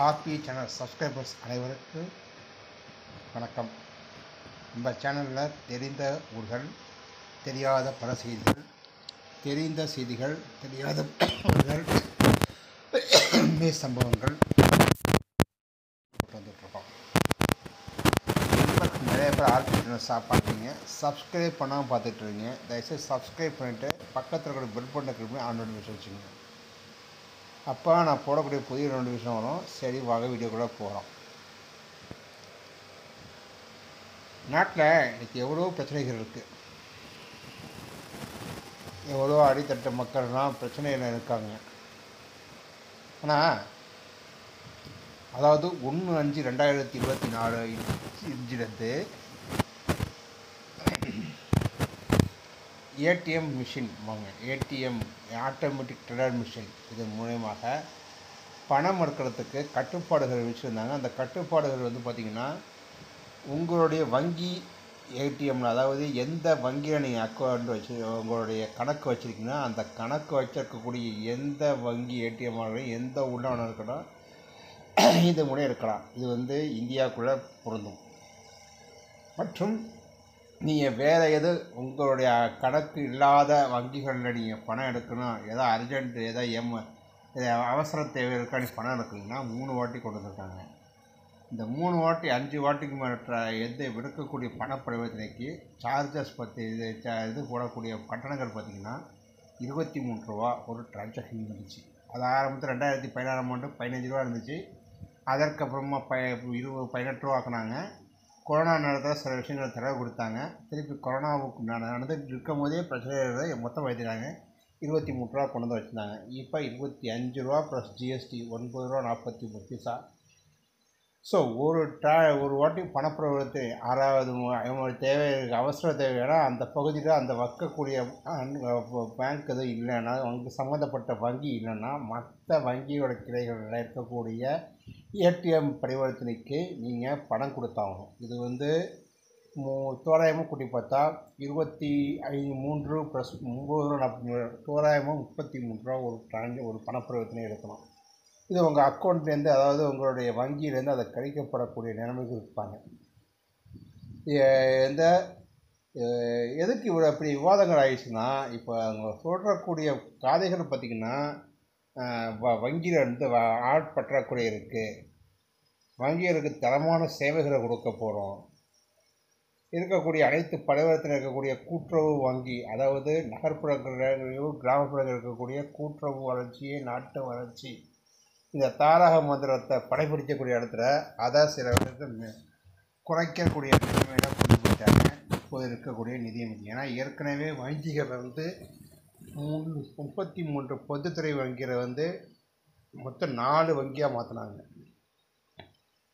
RB channel subscribers அனைவருக்கும் வணக்கம். நம்ம சேனலில் தெரிந்த ஊர்கள், தெரியாத பல செய்திகள், தெரிந்த செய்திகள், தெரியாத ஊர்கள், உண்மை சம்பவங்கள் வந்துட்டுருக்கோம். நிறைய பேர் ஆர்பி சேனல் பார்த்தீங்க, சப்ஸ்கிரைப் பண்ணாமல் பார்த்துட்ருக்கீங்க. தயவுசெய்து சப்ஸ்கிரைப் பண்ணிவிட்டு பக்கத்தில் இருக்கிற பெல் பட்டனை கிளிக் பண்ணி ஆன் நோட்டிஃபிகேஷன் வச்சுக்கோங்க. அப்போ நான் போடக்கூடிய புதிய நோட்டிஃபிகேஷன் வரும். சரி, வாங்க வீடியோக்குள்ளே போகிறோம். நாட்டில் இன்றைக்கி எவ்வளோ பிரச்சனைகள் இருக்குது. எவ்வளோ அடித்தட்டு மக்கள்லாம் பிரச்சனையில் இருக்காங்க. ஆனால் அதாவது 1/5/2024 இன்றிலிருந்து ATM machine ATM automatic teller machine இது மூலயமாக பணம் எடுக்கிறதுக்கு கட்டுப்பாடுகள் வச்சுருந்தாங்க. அந்த கட்டுப்பாடுகள் வந்து பார்த்திங்கன்னா, உங்களுடைய வங்கி ஏடிஎம்மில், அதாவது எந்த வங்கியில் நீங்கள் அக்கௌண்ட் உங்களுடைய கணக்கு வச்சுருக்கீங்கன்னா, அந்த கணக்கு வச்சிருக்கக்கூடிய எந்த வங்கி ஏடிஎம்மாக எந்த உள்ளவனாக இருக்கணும், இது மூலம் இருக்கலாம். இது வந்து இந்தியாவுக்குள்ளே பொருந்தும். மற்றும் நீங்கள் வேறு எது உங்களுடைய கணக்கு இல்லாத வங்கிகளில் நீங்கள் பணம் எடுக்கணும், ஏதோ அர்ஜென்ட், ஏதோ அவசர தேவை இருக்கான்னு பணம் எடுக்கணுங்கன்னா 3 வாட்டி கொண்டு வந்திருக்காங்க. இந்த 3 வாட்டி 5 வாட்டிக்கு மேலே எடுக்கக்கூடிய பண பரிவர்த்தனைக்கு சார்ஜஸ் இது போடக்கூடிய கட்டணங்கள் பார்த்திங்கன்னா 23 ரூபா ஒரு டிரான்சாக்ஷன் இருந்துச்சு. அது ஆரம்பத்தில் 2016 15 ரூபா இருந்துச்சு. அதற்கப்புறமா 18 ரூபா ஆக்குனாங்க. கொரோனா நேரத்தில் சில விஷயங்கள் தடவை கொடுத்தாங்க. திருப்பி கொரோனாவுக்கு நடந்துட்டு இருக்கும் போதே பிரச்சனை மொத்தம் வைத்திருக்காங்க. 23 ரூபா கொண்டு வந்து வச்சுருந்தாங்க. இப்போ 25 ரூபா ப்ளஸ் ஜிஎஸ்டி 9 ரூபா 43 பைசா. ஸோ ஒரு வாட்டி பணப்பரிவர்த்தனை 6வது தேவை அவசர தேவைன்னா அந்த பகுதியில் அந்த வைக்கக்கூடிய பேங்க் எதுவும் இல்லைன்னா, அவங்க சம்மந்தப்பட்ட வங்கி இல்லைன்னா, மற்ற வங்கியோட கிளைகளில் இருக்கக்கூடிய ஏடிஎம் பரிவர்த்தனைக்கு நீங்கள் பணம் கொடுத்தாகணும். இது வந்து தோராயமாக கூட்டி பார்த்தா 23 ப்ளஸ் 9 ரூபா தோராயமாக 33 ரூபா ஒரு பணப்பரிவர்த்தனை எடுக்கணும். இது உங்கள் அக்கௌண்ட்லேருந்து, அதாவது உங்களுடைய வங்கியிலேருந்து அதை கழிக்கப்படக்கூடிய நிலைமைக்கு இருப்பாங்க. எதுக்கு இவ்வளோ அப்படி விவாதங்கள் ஆயிடுச்சுன்னா, இப்போ அவங்க சொல்கிறக்கூடிய காதைகள் பார்த்திங்கன்னா, வங்கியில் இருந்து ஆட்பற்றாக்குறை இருக்குது, வங்கிகளுக்கு தரமான சேவைகளை கொடுக்க போகிறோம், இருக்கக்கூடிய அனைத்து பரிவர்த்தனை இருக்கக்கூடிய கூட்டுறவு வங்கி, அதாவது நகர்ப்புறங்களிலேயோ கிராமப்புறங்களில் இருக்கக்கூடிய கூட்டுறவு வளர்ச்சியே நாட்டு வளர்ச்சி, இந்த தாரக மந்திரத்தை படைப்பிடிக்கக்கூடிய இடத்துல அதை சில இடத்துல குறைக்கக்கூடிய நிலைமையில் கொண்டு போயிட்டாங்க இப்போது இருக்கக்கூடிய நிதியமைச்சு. ஏன்னா ஏற்கனவே வங்கிகளை வந்து 33 பொதுத்துறை வங்கிகளை வந்து மொத்தம் 4 வங்கியாக மாற்றினாங்க.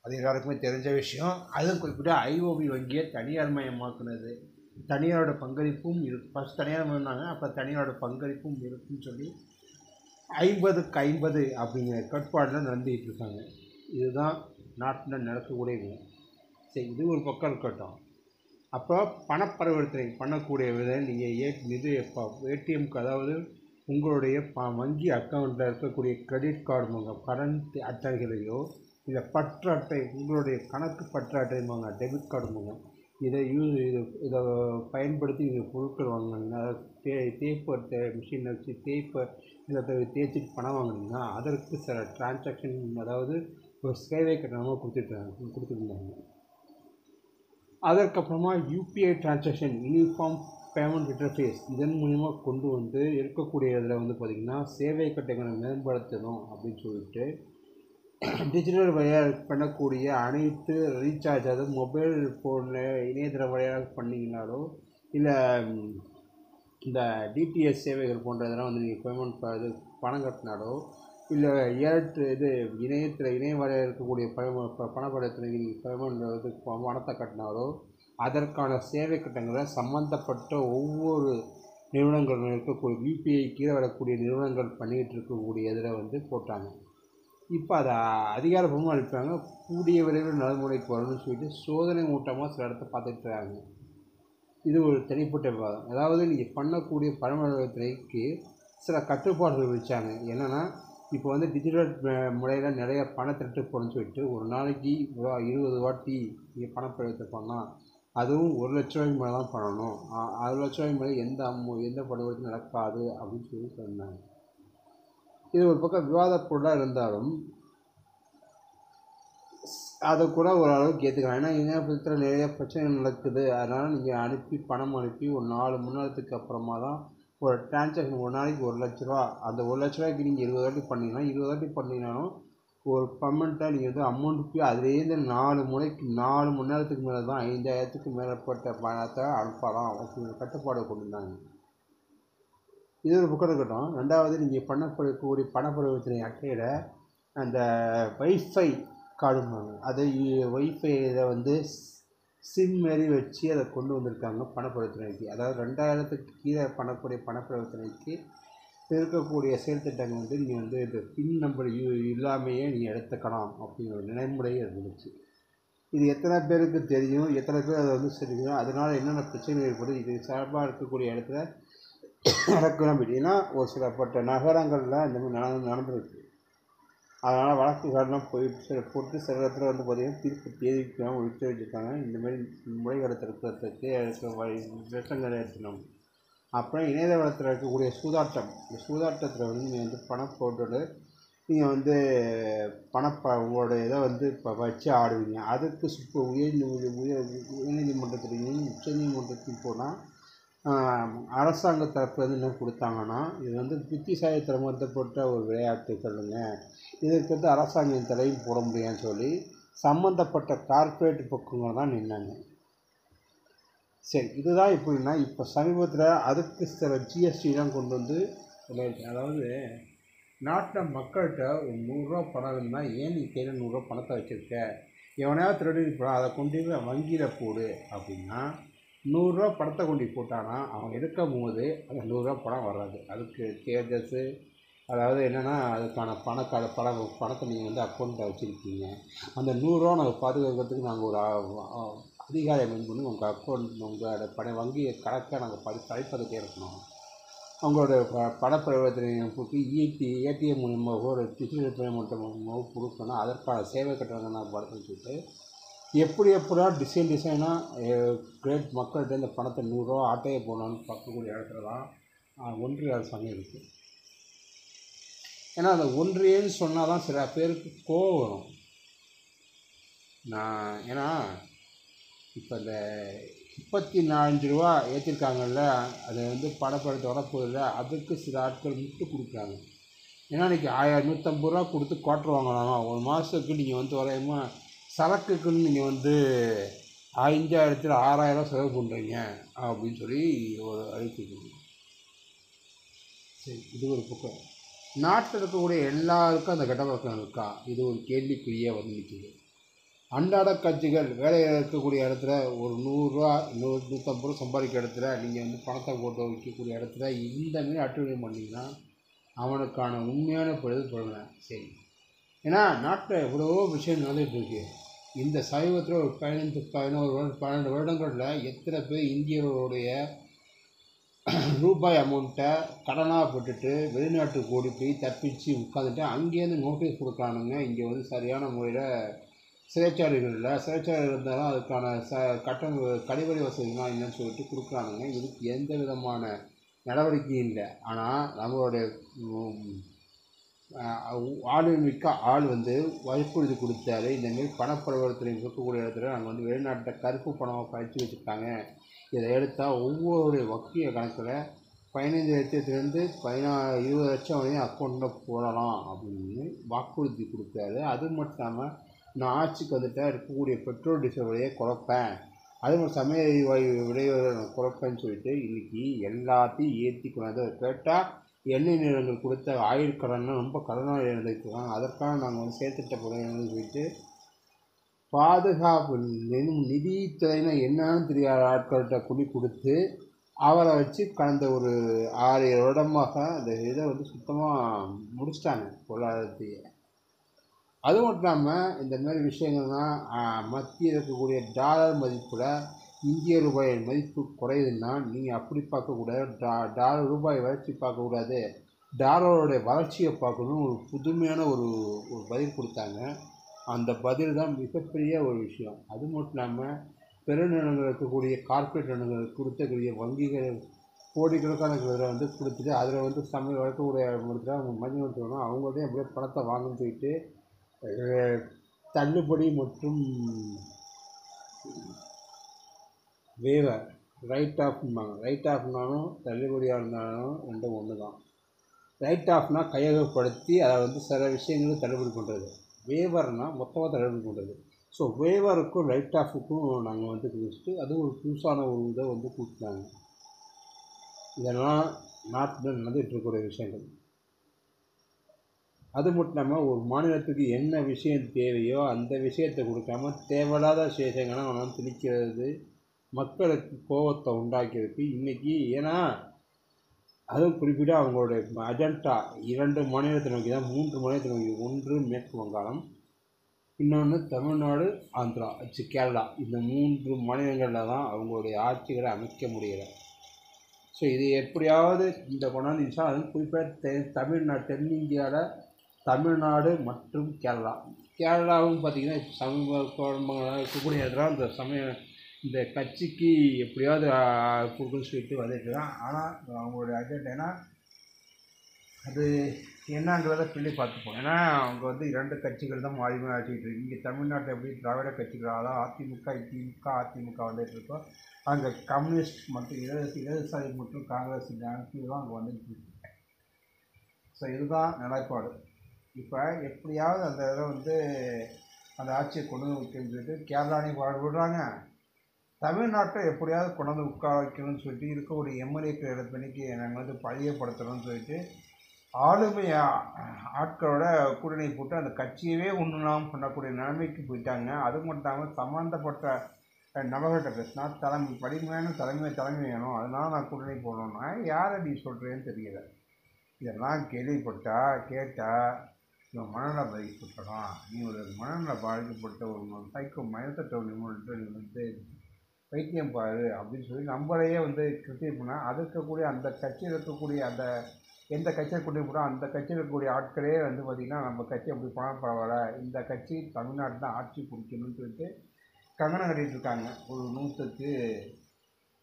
அது எல்லாருக்குமே தெரிஞ்ச விஷயம். அதுவும் குறிப்பிட்ட ஐஓபி வங்கியை தனியார் மயமாக்குனது. தனியாரோட பங்களிப்பும் ஃபஸ்ட் தனியார் மயம்னாங்க, அப்போ தனியாரோட பங்களிப்பும் இருக்குன்னு சொல்லி 50க்கு 50 அப்படிங்கிற கட்டுப்பாடில் நடந்துகிட்டு இருக்காங்க. இதுதான் நாட்டில் நடக்கக்கூடிய. சரி, இது ஒரு பக்கம் இருக்கட்டும். அப்போ பணப்பரிவர்த்தனை பண்ணக்கூடிய விதை நீங்கள் ஏடிஎம்க்கு, அதாவது உங்களுடைய வங்கி அக்கௌண்ட்டில் இருக்கக்கூடிய கிரெடிட் கார்டு கரண்ட் அட்டைகளையோ இல்லை பற்று அட்டை, உங்களுடைய கணக்கு பற்று அட்டைமாங்க டெபிட் கார்டுமாங்க, இதை பயன்படுத்தி நீங்கள் பொருட்கள் வாங்கினீங்கன்னா, தேய்ப்பு மிஷின் வச்சு இதை தேய்ச்சிட்டு பணம் வாங்கினீங்கன்னா அதற்கு சில டிரான்சாக்ஷன், அதாவது ஒரு சேவை கட்டணமாக கொடுத்துருந்தாங்க. அதற்கப்புறமா UPI transaction, uniform payment interface, இதன் மூலிமா கொண்டு வந்து இருக்கக்கூடிய இதில் வந்து பார்த்திங்கன்னா சேவை கட்டணங்களை மேம்படுத்தணும் அப்படின்னு சொல்லிட்டு டிஜிட்டல் வழியாக பண்ணக்கூடிய அனைத்து ரீசார்ஜ், அதாவது மொபைல் ஃபோனில் இணையதள வழியாக பண்ணிங்கனாலோ இல்லை இந்த டிடிஎஸ் சேவைகள் போன்ற இதெல்லாம் வந்து நீங்கள் பேமெண்ட் பணம் கட்டினாலோ இல்லை இணைய வழியாக இருக்கக்கூடிய பணப்பரிவர்த்தனைக்கு நீங்கள் பேமெண்ட் பணத்தை கட்டினாலோ அதற்கான சேவை கட்டணங்களை சம்மந்தப்பட்ட ஒவ்வொரு நிறுவனங்கள் இருக்கக்கூடிய யூபிஐ கீழே வரக்கூடிய நிறுவனங்கள் பண்ணிகிட்டு இருக்கக்கூடிய இதில் வந்து போட்டாங்க. இப்போ அதை அதிகாரப்பூர்வமாக அளிப்பாங்க. கூடிய விரைவில் நடைமுறைக்கு வரணும்னு சொல்லிட்டு சோதனை மூட்டமாக சில இடத்த பார்த்துட்டு இருக்காங்க. இது ஒரு தனிப்பட்ட விவாதம். அதாவது நீங்கள் பண்ணக்கூடிய பணப்பரிவர்த்தனைக்கு சில கட்டுப்பாடுகள் வச்சாங்க. என்னென்னா, இப்போ வந்து டிஜிட்டல் முறையில் நிறைய திருட்டு போகணும்னு சொல்லிட்டு ஒரு நாளைக்கு 20 வாட்டி நீங்கள் பணப்பரிவர்த்தனை பண்ணலாம், அதுவும் 1,00,000 மேலே தான் பண்ணணும், 6,00,000 மேலே எந்த பரிவர்த்தனை நடக்காது அப்படின்னு சொல்லி சொன்னாங்க. இது ஒரு பக்கம் விவாத பொருளாக இருந்தாலும் அதை கூட ஓரளவுக்கு ஏற்றுக்கலாம். ஏன்னா இணையத்தில் நிறைய பிரச்சனைகள் நடக்குது. அதனால் நீங்கள் பணம் அனுப்பி ஒரு 4 மணி நேரத்துக்கு அப்புறமா தான் ஒரு டிரான்சாக்ஷன். ஒரு நாளைக்கு 1,00,000, அந்த 1,00,000க்கு நீங்கள் 20 வாட்டி பண்ணிங்கன்னா 20 வாட்டி பண்ணிங்கனாலும் ஒரு பர்மனெண்ட்டாக நீங்கள் வந்து அமௌண்ட்டுக்கு அதுலேருந்து 4 மணி நேரத்துக்கு மேலே தான் 5,000க்கு மேற்பட்ட பணத்தை அனுப்பலாம் அப்படின்னு கட்டுப்பாடு கொண்டு வந்தாங்க. இது ஒரு பக்கம் இருக்கட்டும். ரெண்டாவது, நீங்கள் பண்ணக்கூடிய பண பரிவர்த்தனை அட்டையில் அந்த வைஃபை கார்டும்பாங்க, அதை வைஃபை இதை வந்து சிம் மாரி வச்சு அதை கொண்டு வந்திருக்காங்க பண பரிவர்த்தனைக்கு. அதாவது 2,000க்கு கீழே பண்ணக்கூடிய பண பரிவர்த்தனைக்கு இருக்கக்கூடிய செயல்திட்டங்கள் வந்து நீங்கள் வந்து இந்த பின் நம்பர் இல்லாமையே நீங்கள் எடுத்துக்கலாம் அப்படிங்கிற ஒரு நடைமுறை இருந்துச்சு. இது எத்தனை பேருக்கு தெரியும், எத்தனை பேர் அதை வந்து தெரியும், அதனால் என்னென்ன பிரச்சனை ஏற்படுது, இது சார்பாக இருக்கக்கூடிய இடத்துல நடக்கலாம். ஏன்னா ஒரு சிலப்பட்ட நகரங்களில் இந்த மாதிரி நடந்துருக்கு. அதனால் வழக்குகள்லாம் போட்டு சில இடத்துல வந்து பார்த்திங்கன்னா தீர்ப்பு தேதிக்காமல் ஒழித்து வச்சுருக்காங்க. இந்தமாரி முறைகளை தடுக்கிறதுக்கு விஷயங்களை எடுத்துக்கணும். அப்புறம் இணையதளத்தில் இருக்கக்கூடிய சூதாட்டம், இந்த சூதாட்டத்தில் வந்து நீங்கள் வந்து பணம் போட்டு நீங்கள் வந்து உங்களோட இதை வந்து இப்போ வச்சு ஆடுவீங்க. அதுக்கு உயர்நீதிமன்றத்துலையும் உச்சநீதிமன்றத்துக்கும் போனால் அரசாங்க தரப்புலேருந்து என்ன கொடுத்தாங்கன்னா, இது வந்து புத்திசாலித்தனம் சம்மந்தப்பட்ட ஒரு விளையாட்டுகளுங்க, இதற்கு வந்து அரசாங்கம் தலையும் போட முடியாதுன்னு சொல்லி சம்மந்தப்பட்ட கார்ப்பரேட் பக்கங்கள் தான் நின்னாங்க. சரி, இதுதான் எப்படின்னா, இப்போ சமீபத்தில் அதுக்கு சில ஜிஎஸ்டிலாம் கொண்டு வந்து சொல்லியிருக்கேன். அதாவது நாட்டில் மக்கள்கிட்ட ஒரு 100 பணம் இருந்தால் ஏன் நீ கையில் 100 பணத்தை வச்சுருக்க, எவனையாவது திருடி போனால் அதை கொண்டு போய் வங்கியில் போடு அப்படின்னா 100 பணத்தை கொண்டு போட்டானா அவன் எடுக்கும் போது அந்த 100 பணம் வராது. அதுக்கு தேஜஸு, அதாவது என்னென்னா அதுக்கான பணத்தை நீங்கள் வந்து அக்கௌண்ட்டில் வச்சுருக்கீங்க. அந்த 100 நாங்கள் பாதுகாக்கிறதுக்கு நாங்கள் ஒரு அதிகாரி மெயின் பண்ணி உங்கள் அக்கௌண்ட் உங்களோட வங்கி கணக்கை நாங்கள் படிப்பதுக்கே இருக்கணும். அவங்களோட பண பரிவர்த்தனை ஏடிஎம் மூலமாகவோ ஒரு டிஜிட்டல் பேமெண்ட் மூலமாகவோ கொடுக்கணும். அதற்கான சேவை கட்டணங்கள் நான் படத்துன்னு சொல்லிட்டு எப்படிலாம் டிசைனாக கிரேட் மக்கள்கிட்ட இந்த பணத்தை 100 ஆட்டையை போடணும்னு பார்க்கக்கூடிய இடத்துல தான் ஒன்றிய அரசாங்கம் இருக்குது. ஏன்னா அந்த ஒன்றியன்னு சொன்னால் தான் சில பேருக்கு கோவம் வரும். ஏன்னா இப்போ இந்த 34 ரூபா ஏற்றிருக்காங்கல்ல, அதை வந்து பணப்படத்தை வரப்போதில்ல, அதுக்கு சில ஆட்கள் முட்டு கொடுக்குறாங்க. ஏன்னா இன்றைக்கி 150 ரூபா கொடுத்து குவார்ட்ரு வாங்கலாம். ஒரு மாதத்துக்கு நீங்கள் வந்து வரையுமா சரக்குக்குன்னு நீங்கள் வந்து 5,000 6,000 செலவு பண்ணுறீங்க அப்படின்னு சொல்லி ஒரு அறிவிப்பு. சரி, இது ஒரு பக்கம். நாட்டில் இருக்கக்கூடிய எல்லாருக்கும் அந்த கெட்ட பழக்கம் இருக்கா, இது ஒரு கேள்விக்குறியாக வந்து நிற்கிது. அன்றாட காட்சிகள் வேலையில் இருக்கக்கூடிய இடத்துல ஒரு 100 ரூபா 150 ரூபா சம்பாதிக்கிற இடத்துல நீங்கள் வந்து பணத்தை போட்டு வைக்கக்கூடிய இடத்துல இந்த மாரி அட்டுழியம் பண்ணிங்கன்னா அவனுக்கான உண்மையான பொழுது சொல்கிறேன். சரி, ஏன்னா நாட்டில் எவ்வளவோ விஷயம் நடந்துகிட்டு இருக்குது. இந்த சமீபத்தில் ஒரு 12 வருடங்களில் எத்தனை பேர் இந்தியர்களுடைய ரூபாய் அமௌண்ட்டை கடனாக போட்டுட்டு வெளிநாட்டுக்கு ஓடி போய் தப்பிச்சு உட்காந்துட்டு அங்கேருந்து நோட்டீஸ் கொடுக்குறானுங்க. இங்கே வந்து சரியான முறையில் சிறைச்சாலைகள் இல்லை, சிறைச்சாலைகள் இருந்தாலும் அதுக்கான கழிவறை வசதிலாம் இல்லைன்னு சொல்லிட்டு கொடுக்குறானுங்க. இதுக்கு எந்த விதமான நடவடிக்கையும் இல்லை. ஆனால் நம்மளுடைய ஆளுமிக்க ஆள் வந்து வற்புறுத்தி கொடுத்தாரு. இந்தமாரி பணப்பரிவர்த்தனை இருக்கக்கூடிய இடத்துல நாங்கள் வந்து வெளிநாட்டை கருப்பு பணமாக பறித்து வச்சுருக்காங்க, இதை எடுத்தால் ஒவ்வொரு வங்கிய கணக்கில் 15 லட்சத்துலேருந்து 20 லட்சம் வரையும் அக்கௌண்ட்டில் போடலாம் அப்படின்னு வாக்குறுதி கொடுத்தாரு. அது மட்டும் இல்லாமல் நான் ஆட்சிக்கு வந்துட்டால் இருக்கக்கூடிய பெட்ரோல் டீசல் விலையை குறைப்பேன், அது மாதிரி சமையல் எரிவாயு விலையை குறைப்பேன்னு சொல்லிட்டு இன்றைக்கி எல்லாத்தையும் ஏற்றி கொண்டாந்து கேட்டால் எண்ணெய் நிறுவனங்கள் கொடுத்த ஆயுள் கடனை ரொம்ப கடனாக இருந்துருக்காங்க. அதற்காக நாங்கள் வந்து செயற்திட்ட போகிறோம்னு சொல்லிட்டு பாதுகாப்பு நிதித்துறையினா என்னன்னு தெரியாத ஆட்கள்கிட்ட கொடுத்து அவரை வச்சு கடந்த ஒரு 6-7 வருடமாக அந்த இதை வந்து சுத்தமாக முடிச்சிட்டாங்க பொருளாதாரத்தையே. அது மட்டும் இல்லாமல் இந்த மாதிரி விஷயங்கள்லாம் மத்தியில் இருக்கக்கூடிய டாலர் மதிப்பில் இந்திய ரூபாயின் மதிப்பு குறையுதுன்னா நீங்கள் அப்படி பார்க்கக்கூடாது, டாலர் ரூபாய் வளர்ச்சி பார்க்கக்கூடாது, டாலருடைய வளர்ச்சியை பார்க்கணும்னு ஒரு புதுமையான ஒரு ஒரு பதில் கொடுத்தாங்க. அந்த பதில் தான் மிகப்பெரிய ஒரு விஷயம். அது மட்டும் இல்லாமல் பெருநிறுவனங்கள் இருக்கக்கூடிய கார்ப்பரேட் நிறுவனங்கள் கொடுத்தக்கூடிய வங்கிகள் கோடிக்கணக்கான வந்து கொடுத்துட்டு அதில் வந்து வளர்க்கக்கூடிய மதிப்பு சொல்லணும் அவங்கள்டையும் அப்படியே பணத்தை வாங்கன்னு சொல்லிட்டு தள்ளுபடி மற்றும் வேவர் ரைட் ஆஃப்னாலும் தள்ளுபடியாக இருந்தாலும் ரெண்டும் ஒன்று தான். ரைட் ஆஃப்னா கையகப்படுத்தி அதை வந்து சில விஷயங்களும் தள்ளுபடி பண்ணுறது, வேவர்னால் மொத்தமாக தள்ளுபடி பண்ணுறது. ஸோ வேவருக்கும் ரைட் ஆஃபுக்கும் நாங்கள் வந்து கொடுத்துட்டு அதுவும் ஒரு புதுசான ஒரு இதை வந்து கொடுத்தாங்க. இதெல்லாம் நாட்டில் நடந்துகிட்டு இருக்கக்கூடிய விஷயங்கள். அது மட்டும் இல்லாமல் ஒரு மாநிலத்துக்கு என்ன விஷயம் தேவையோ அந்த விஷயத்தை கொடுக்காம தேவையில்லாத விஷயங்கள்லாம் அவனால் திணிக்கிறது, மக்களுக்கு கோபத்தை உண்டாக்கியிருக்கு இன்றைக்கி. ஏன்னா அதுவும் குறிப்பிட்ட அவங்களுடைய அஜெண்டா 2 மாநிலத்தை நோக்கி தான், 3 மாநிலத்தை நோக்கி. ஒன்று மேற்கு வங்காளம், இன்னொன்று தமிழ்நாடு, ஆந்திரா, கேரளா. இந்த 3 மாநிலங்களில் தான் அவங்களுடைய ஆட்சிகளை அமைக்க முடியலை. ஸோ இது எப்படியாவது இந்த கொண்டாந்துச்சா, அதுவும் குறிப்பாக தென்னிந்தியாவில் தமிழ்நாடு மற்றும் கேரளாவும் பார்த்திங்கன்னா இப்போ சமீப இருக்கக்கூடிய இடத்துல இந்த இந்த கட்சிக்கு எப்படியாவது கொடுக்குன்னு சொல்லிட்டு வந்துட்டு தான். ஆனால் அவங்களுடைய அஜெண்டா ஏன்னா அது என்னன்றதை சொல்லி பார்த்துப்போம். ஏன்னா அவங்க வந்து 2 கட்சிகள் தான் மாறி மாறி ஆட்சிக்கிட்டு இருக்கு. இங்கே தமிழ்நாட்டில் எப்படி திராவிட கட்சிகள், அதாவது அதிமுக வந்துட்டு இருக்கோம், அங்கே கம்யூனிஸ்ட் மற்றும் இடதுசாரி மற்றும் காங்கிரஸ் தான் அங்கே வந்துட்டு இருக்கு. ஸோ இதுதான் நிலைப்பாடு. இப்போ எப்படியாவது அந்த இதை வந்து அந்த ஆட்சியை கொண்டு வந்து வைக்கணும்னு சொல்லிட்டு கேரளானையும் பாடுபடுறாங்க, தமிழ்நாட்டை எப்படியாவது கொண்டு வந்து உட்கார வைக்கணும்னு சொல்லிட்டு இருக்கக்கூடிய எம்எல்ஏக்கள் இடத்துக்கு நாங்கள் வந்து பழியப்படுத்தணும்னு சொல்லிட்டு ஆளுமை ஆட்களோட கூட்டணி போட்டு அந்த கட்சியவே ஒன்றுலாம் பண்ணக்கூடிய நிலைமைக்கு போயிட்டாங்க. அது மட்டும் இல்லாமல் சம்மந்தப்பட்ட நபர்கிட்ட பேசினா படிமையான தலைமை வேணும், அதனால் நான் கூட்டணி போடணும்னா யாரை நீ சொல்கிறேன்னு தெரியல. இதெல்லாம் கேட்டால் இவன் மனநல பாதிக்கப்பட்டதான், நீ ஒரு மனநல பாதிக்கப்பட்ட ஒரு சைக்கோ மயத்தட்ட நிபுணர்கிட்ட நீ வந்து வைத்தியம் பாரு அப்படின்னு சொல்லி நம்மளையே வந்து கிரிட்டிக் பண்ணால், அது இருக்கக்கூடிய அந்த கட்சியில் இருக்கக்கூடிய அந்த எந்த கட்சியை கூட்டி போனால் அந்த கட்சியில் இருக்கக்கூடிய ஆட்களே வந்து பார்த்திங்கன்னா நம்ம கட்சி அப்படி போனால் பரவாயில்ல, இந்த கட்சி தமிழ்நாடு தான் ஆட்சி பிடிக்கணும்னு சொல்லிட்டு கங்கணம் கட்டிகிட்டு இருக்காங்க. ஒரு 100க்கு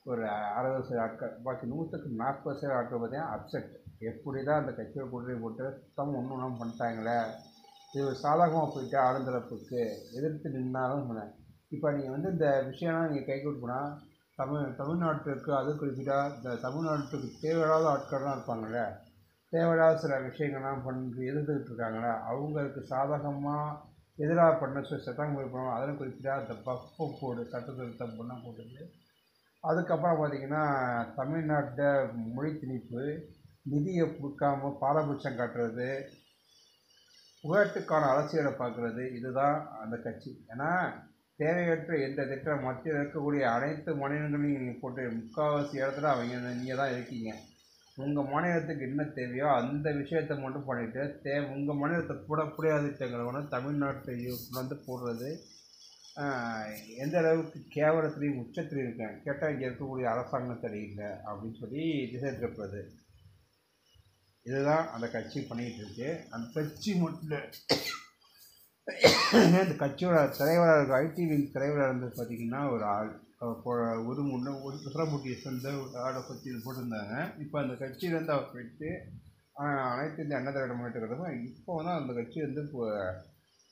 ஒரு 60% ஆட்கள், பாக்கி 100க்கு 40% ஆட்கள் பார்த்தீங்கன்னா அப்செட். எப்படி தான் அந்த கட்சியை கூட்டணி போட்டு சுத்தமாக ஒன்றும் பண்ணிட்டாங்களே, இது ஒரு சாதகமாக போயிட்டு ஆளுந்தரப்புக்கு எதிர்த்து நின்னாலும். இப்போ நீங்கள் வந்து இந்த விஷயம்லாம் நீங்கள் கைகூட்டு போனால் தமிழ்நாட்டுக்கு அது குறிப்பிட்டால் இந்த தமிழ்நாட்டுக்கு தேவையில்லாத ஆட்கள்லாம் இருப்பாங்கள்ல, தேவையில்லாத சில விஷயங்கள்லாம் எதிர்த்துக்கிட்டு இருக்காங்களே, அவங்களுக்கு சாதகமாக எதிராக பண்ண சட்டம் போயிருப்போம். அதில் குறிப்பிட்டா இந்த பஃப் போடு சட்ட திருத்தம் பண்ண போட்டுது. அதுக்கப்புறம் பார்த்திங்கன்னா தமிழ்நாட்டில் மொழி திணிப்பு, நிதியை கொடுக்காம பாரபட்சம் காட்டுறது, உயரத்துக்கான அரசியலை பார்க்குறது, இதுதான் அந்த கட்சி. ஏன்னா தேவையற்ற எந்த திட்டம் மத்தியில் இருக்கக்கூடிய அனைத்து மாநிலங்களையும் நீங்கள் போட்டு முக்கால்வாசி இடத்துல நீங்கள் தான் இருக்கீங்க. உங்கள் மாநிலத்துக்கு என்ன தேவையோ அந்த விஷயத்தை மட்டும் பண்ணிவிட்டு உங்கள் மாநிலத்தை போடக்கூடிய திட்டங்களை வந்து தமிழ்நாட்டை வந்து போடுறது எந்த அளவுக்கு கேவலத்துலேயும் உச்சத்துலையும் இருக்கேன். கேட்டால் இங்கே இருக்கக்கூடிய அரசாங்கம் சரியில்லை அப்படின்னு சொல்லி திசை திருப்புறது. இதுதான் அந்த கட்சி பண்ணிக்கிட்டு இருக்கு. அந்த கட்சி மட்டும் இந்த கட்சியோட தலைவராக ஐடி விங் தலைவராக இருந்தது பார்த்திங்கன்னா ஒரு ஆள் ஒரு குசரமுட்டியை சேர்ந்த ஒரு ஆளை பற்றி இது போட்டிருந்தாங்க. இப்போ அந்த கட்சியிலேருந்து அவர் போயிட்டு அனைத்து இந்த அண்ணா திராவிட முன்னேற்ற கழகம் இப்போ வந்து அந்த கட்சி வந்து இப்போ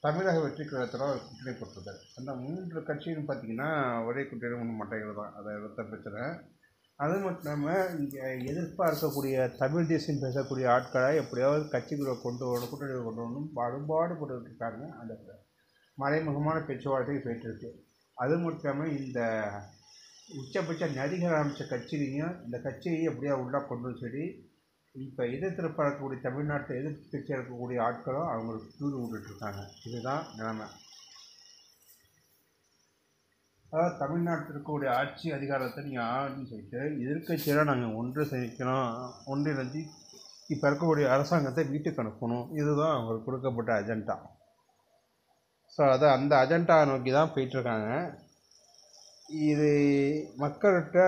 தமிழக வெற்றி கழகத்தில் ஒரு கூட்டணி போட்டிருக்காரு. அந்த 3 கட்சின்னு பார்த்திங்கன்னா ஒரே கூட்டணி ஒன்றும் மாட்டேங்கிறது தான், அதை எடுத்த பிரச்சனை. அது மட்டும் இல்லாமல் இங்கே எதிர்ப்பாக இருக்கக்கூடிய தமிழ் தேசியம் பேசக்கூடிய ஆட்களை எப்படியாவது கட்சிகளை கூட்டணிகளை கொண்டு வரணும் பாடுபட்டு இருக்காங்க. அந்த மறைமுகமான பேச்சுவார்த்தை போயிட்டுருக்கு. அது மட்டும் இல்லாமல் இந்த உச்சபட்ச நடிகர் அமைச்ச கட்சியிலையும் இந்த கட்சியையும் எப்படியா உள்ளே கொண்டு சொல்லி இப்போ எதிர்த்து இருக்கக்கூடிய தமிழ்நாட்டில் எதிர்த்து கட்சியாக இருக்கக்கூடிய ஆட்களும் அவங்களுக்கு தூது விட்டுட்ருக்காங்க. இதுதான் நிலைமை. அதாவது தமிழ்நாட்டில் இருக்கக்கூடிய ஆட்சி அதிகாரத்தை நீங்கள் ஆளுன்னு சொல்லிட்டு எதிர்கட்சியெல்லாம் நாங்கள் ஒன்று சேர்க்கணும், ஒன்றிணைந்து இப்போ இருக்கக்கூடிய அரசாங்கத்தை வீட்டுக்கு அனுப்பணும். இதுதான் அவங்களுக்கு கொடுக்கப்பட்ட அஜெண்டா. ஸோ அதை அந்த அஜெண்டா நோக்கி தான் போயிட்டுருக்காங்க. இது மக்கள்கிட்ட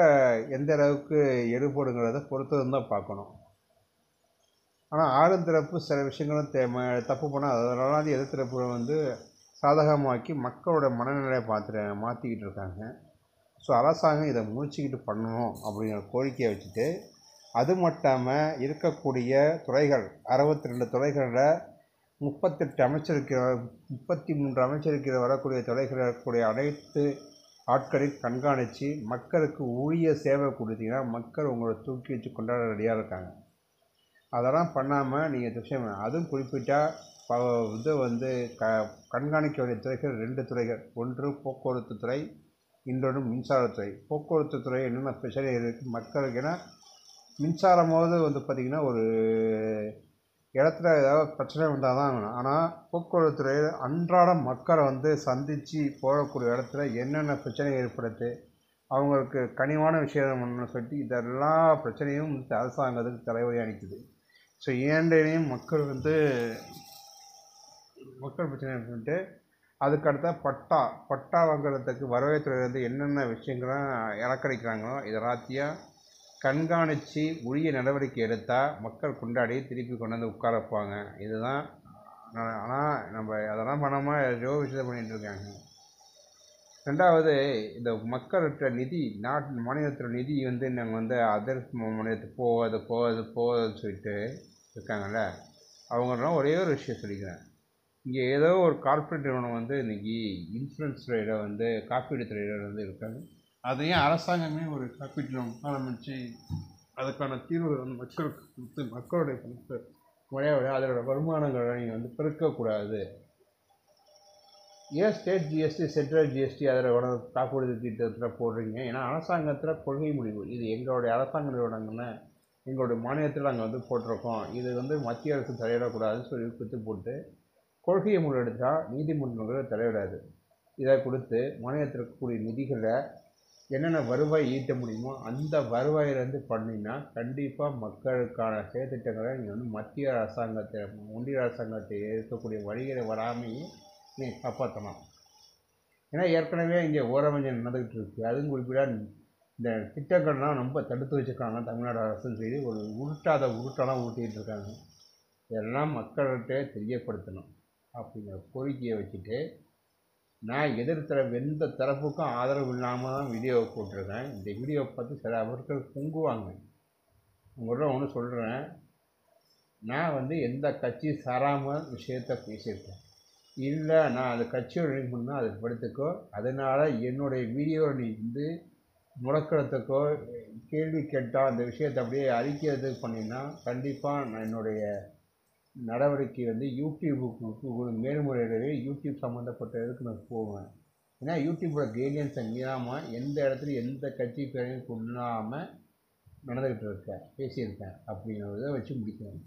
எந்த அளவுக்கு எடுபடுங்கிறத பொறுத்து தான் பார்க்கணும். ஆனால் ஆளும் தரப்பு சில விஷயங்களும் தப்பு பண்ணால் அதனால எதிர்த்தரப்பு வந்து சாதகமாக்கி மக்களோட மனநிலையை மாற்றிக்கிட்டு இருக்காங்க. ஸோ அரசாங்கம் இதை முடிச்சுக்கிட்டு பண்ணணும் அப்படிங்கிற கோரிக்கையை வச்சுட்டு, அது மட்டாமல் இருக்கக்கூடிய துறைகள் 62 துறைகளில் 38 அமைச்சருக்கு 33 அமைச்சருக்கு வரக்கூடிய துறைகளில் இருக்கக்கூடிய அனைத்து ஆட்களையும் கண்காணித்து மக்களுக்கு உரிய சேவை கொடுத்தீங்கன்னா மக்கள் உங்களை தூக்கி வச்சு கொண்டாட ரெடியாக இருக்காங்க. அதெல்லாம் பண்ணாமல் நீங்கள் விஷயம் அதுவும் குறிப்பிட்டால் இது வந்து கண்காணிக்க வேண்டிய துறைகள் 2 துறைகள். ஒன்று போக்குவரத்து துறை, இன்னொன்று மின்சாரத்துறை. போக்குவரத்து துறை என்னென்ன பிரச்சனை இருக்குது மக்களுக்கு, ஏன்னா மின்சாரம் போது வந்து பார்த்திங்கன்னா ஒரு இடத்துல ஏதாவது பிரச்சனை வந்தால் தான் ஆகணும். ஆனால் போக்குவரத்து துறையில் அன்றாட மக்களை வந்து சந்தித்து போகக்கூடிய இடத்துல என்னென்ன பிரச்சனை ஏற்படுது, அவங்களுக்கு கனிவான விஷயம் சொல்லி இதெல்லா பிரச்சனையும் அரசாங்கத்துக்கு தலைவலியாக நிற்குது. ஸோ ஏண்டையும் மக்கள் வந்து மக்கள் பிரச்சனை பண்ணிட்டு அதுக்கடுத்த பட்டா வாங்குறதுக்கு வரவேற்புலேருந்து என்னென்ன விஷயங்கள்லாம் இலக்கணிக்கிறாங்களோ இதெல்லாத்தையும் கண்காணித்து உரிய நடவடிக்கை எடுத்தால் மக்கள் கொண்டாடி திருப்பி கொண்டு வந்து உட்கார வைப்பாங்க. இதுதான். ஆனால் நம்ம அதெல்லாம் பண்ணாமல் ஏதோ விஷயத்தை பண்ணிகிட்ருக்காங்க. ரெண்டாவது, இந்த மக்கள்கிட்ட நிதி மாநிலத்தில் நிதி வந்து நாங்கள் வந்து அதர் மாநிலத்துக்கு போகாதுன்னு சொல்லிட்டு இருக்காங்கல்ல, அவங்களாம் ஒரே ஒரு விஷயம் சொல்லிக்கிறேன். இங்கே ஏதோ ஒரு கார்ப்பரேட் நிறுவனம் வந்து இன்றைக்கி இன்சூரன்ஸ் துறையில் வந்து காப்பீடு துறையில் வந்து இருக்காங்க. அதையும் அரசாங்கமே ஒரு காப்பீட்டு நிறுவனம் ஆரம்பித்து அதுக்கான தீர்வுகள் வந்து மக்களுக்கு கொடுத்து மக்களுடைய பணத்தை முறையாக அதோட வருமானங்களை நீங்கள் வந்து பெருக்கக்கூடாது. ஏன் ஸ்டேட் ஜிஎஸ்டி சென்ட்ரல் ஜிஎஸ்டி அதில் காப்பீடு திட்டத்தில் போடுறீங்க? ஏன்னா அரசாங்கத்தில் கொள்கை முடிவு, இது எங்களுடைய அரசாங்க நிறுவனங்கள்னு எங்களுடைய மாநிலத்தில் நாங்கள் வந்து போட்டிருக்கோம், இது வந்து மத்திய அரசு தலையிடக்கூடாதுன்னு சொல்லி கொடுத்து போட்டு கொள்கையை முன்னெடுத்தால் நீதிமன்றங்கள் தலையிடாது. இதை கொடுத்து மாநிலத்தில் இருக்கக்கூடிய நிதிகளை என்னென்ன வருவாய் ஈட்ட முடியுமோ அந்த வருவாயிலேருந்து பண்ணிங்கன்னா கண்டிப்பாக மக்களுக்கான செயற்திட்டங்களை நீங்கள் வந்து மத்திய அரசாங்கத்தை ஒன்றிய அரசாங்கத்தை இருக்கக்கூடிய வழிகளை வராமையே நீங்கள் காப்பாற்றலாம். ஏன்னா ஏற்கனவே இங்கே ஓரவஞ்சம் நடந்துக்கிட்டு இருக்குது. அதுவும் குறிப்பிட்ட இந்த திட்டங்கள்லாம் ரொம்ப தடுத்து வச்சுருக்காங்க தமிழ்நாடு அரசுன்னு சொல்லி ஒரு உருட்டெல்லாம் ஊட்டிகிட்டு இருக்காங்க. இதெல்லாம் மக்கள்கிட்ட தெரியப்படுத்தணும் அப்படிங்கிற கோரிக்கையை வச்சுட்டு நான் எந்த தரப்புக்கும் ஆதரவு இல்லாமல் தான் வீடியோவை போட்டிருக்கேன். இந்த வீடியோவை பார்த்து சில அவர்கள் பொங்குவாங்க. உங்கள்கிட்ட ஒன்று சொல்கிறேன், நான் வந்து எந்த கட்சி சாராமல் விஷயத்தை பேசியிருக்கேன். இல்லை நான் அந்த கட்சியோட லிங்க் பண்ணால் அதுக்கு படுத்துக்கோ, அதனால் என்னுடைய வீடியோவை நீ வந்து முடக்கிறதுக்கோ கேள்வி கேட்டால் அந்த விஷயத்தை அப்படியே அழிக்கிறதுக்கு பண்ணினா கண்டிப்பாக நான் என்னுடைய நடவடிக்கை வந்து யூடியூபுக்கு மேல்முறையிடவே யூடியூப் சம்மந்தப்பட்ட இதுக்கு நான் போவேன். ஏன்னா யூடியூப்போட கைட்லைன்ஸை மீறாமல் எந்த இடத்துலையும் எந்த கட்சி பேரையும் கொள்ளாமல் நடந்துக்கிட்டு இருக்கேன், பேசியிருக்கேன் அப்படிங்கிறத வச்சு முடிக்கிறேன்.